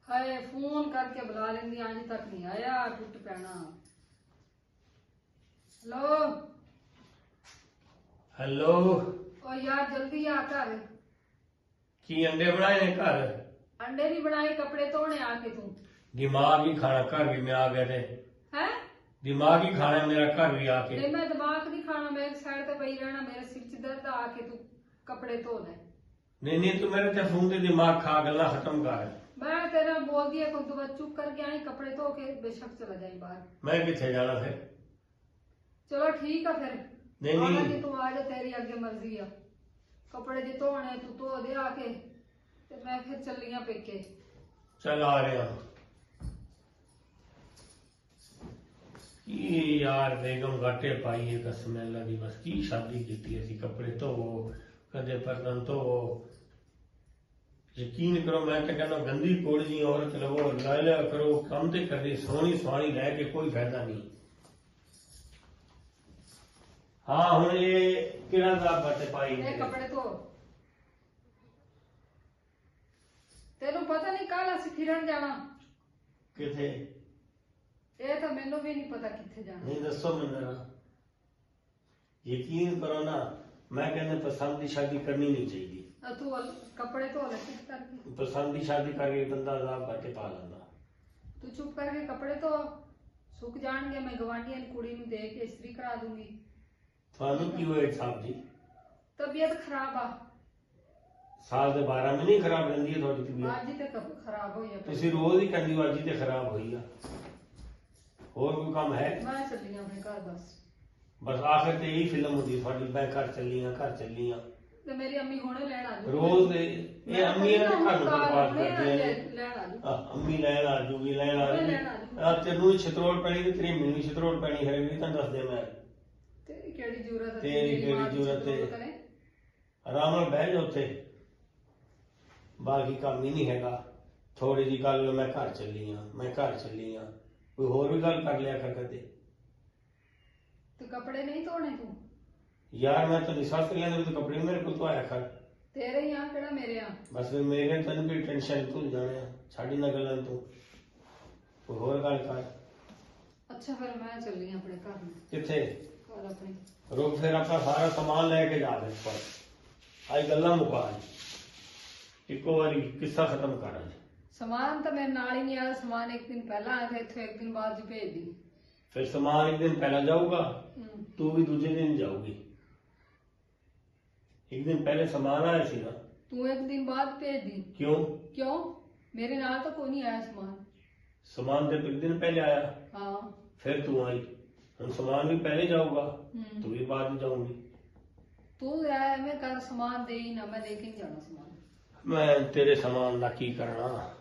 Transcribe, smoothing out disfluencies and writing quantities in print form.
हाय phone करके बुला लेंदी आज तक नहीं आया टुट पैना। हेलो हेलो ओ यार जल्दी आ घर। की अंडे बनाए ने घर? अंडे नहीं बनाए कपड़े धोने आके तू। दिमाग ही खाना घर भी मैं आ गया थे। है दिमाग ही खाना मेरा घर भी आके। नहीं मैं दिमाग नहीं खाना, मेरे साइड पे पई रहना, मेरे सिर च दर्द आके तू कपड़े धो ले। नहीं नहीं तू मेरे ते फोन ते दिमाग खा गल्ला खत्म कर। मैं तेरा बोल दिया को तू चुप करके आई कपड़े धो के बेशक चला जाए बाहर। मैं किथे जाना फिर? चलो ठीक है फिर। नहीं आना नहीं जी तू आ जा, तेरी अगे मर्जी आ। कपड़े जे धोने तू धो दे आके ते मैं फिर चली आ पेके। चल आ रहा की यार बेगम घाटे पाई है कसम अल्लाह दी। बस की शादी की असी कपड़े धोवो कदे बर्तन धोवो। यकीन करो मैं तो कहना गंदी कोड़ जी औरत लवो ला लिया करो कम ते कर दी सोहनी सुहानी लैके कोई फायदा नहीं। हाँ हुण ये किहड़ा दा बट पाई ये कपड़े धो। तेनू पता नहीं कल असीं फिरन जाना। किथे? ये तो मैनू भी नहीं पता किथे जाना। नहीं दसो मैनू जरा। यकीन करो ना मैं कहना पसंद की शादी करनी नहीं चाहिए। तू कपड़े धो ले चुप करके। पसंद की शादी करके बंदा अजाब बाटे पा लेंदा। तू चुप करके कपड़े धो, सुक जाणगे। मैं गवांढियां दी कुड़ी नूं दे के इस्त्री करा दूंगी। थानू की होए साहब जी? तबीयत खराब आ। साल दे 12 महीने ही खराब रहंदी है थोड़ी तबीयत। आज ही तक खराब होई है। तुसी रोज ही कहंदी हो अज ही ते खराब होई आ। होर कोई काम है? मैं चली आ अपने घर बस। बस आखिर ते यही फिल्म होंदी थोड़ी मैं घर चली आ। ते मेरी अम्मी हुणे लैण आ जूगी। रोज दे ये अम्मी ने घर नूं बर्बाद कर दिया। लैण आ जूगी। अम्मी लैण आ जूगी तेनू ही छितरोड़ पैनी ते तेरी अम्मी नूं छितरोड़ पैनी है भी तां दस दे मैं। तेरी केड़ी जरूरत है? तेरी केड़ी जरूरत है? आराम नाल बह जा उत्थे। बाकी काम ही नहीं हैगा। थोड़ी जी गल मैं घर चली आ कोई होर भी गल कर लिया कर कदे। तो कपड़े नहीं धोने तू? यार मैं तो सस लेने तो कपड़े मेरे को तो आया कर। तेरे यहाँ केड़ा मेरे यहाँ? बस फिर मेरे तेन की टेंशन तू जाने साड़ी ना गल्लां तू कोई होर गल कर। अच्छा फिर मैं चली अपने घर में। किथे? घर अपने। रुक फिर अपना सारा सामान लेके जा मेरे पास। आई गल्लां मुका इको बारी किस्सा खत्म कर। सामान तो मेरे नाल ही नहीं आया। सामान एक दिन पहला आया था इत्थे, एक दिन बाद जी भेज दी। फिर सामान एक दिन पहला जाऊगा तू भी दूसरे दिन जाऊगी। एक दिन पहले सामान आया सी ना। तू एक दिन बाद भेज दी। क्यों? मेरे नाल तो कोई नहीं आया सामान। सामान जब एक दिन पहले आया हाँ फिर तू आई। हम सामान भी पहले जाऊंगा तू भी बाद में जाऊंगी। तू मैं कर सामान दे ही ना, मैं लेके नहीं जाना सामान। मैं तेरे सामान का की करना।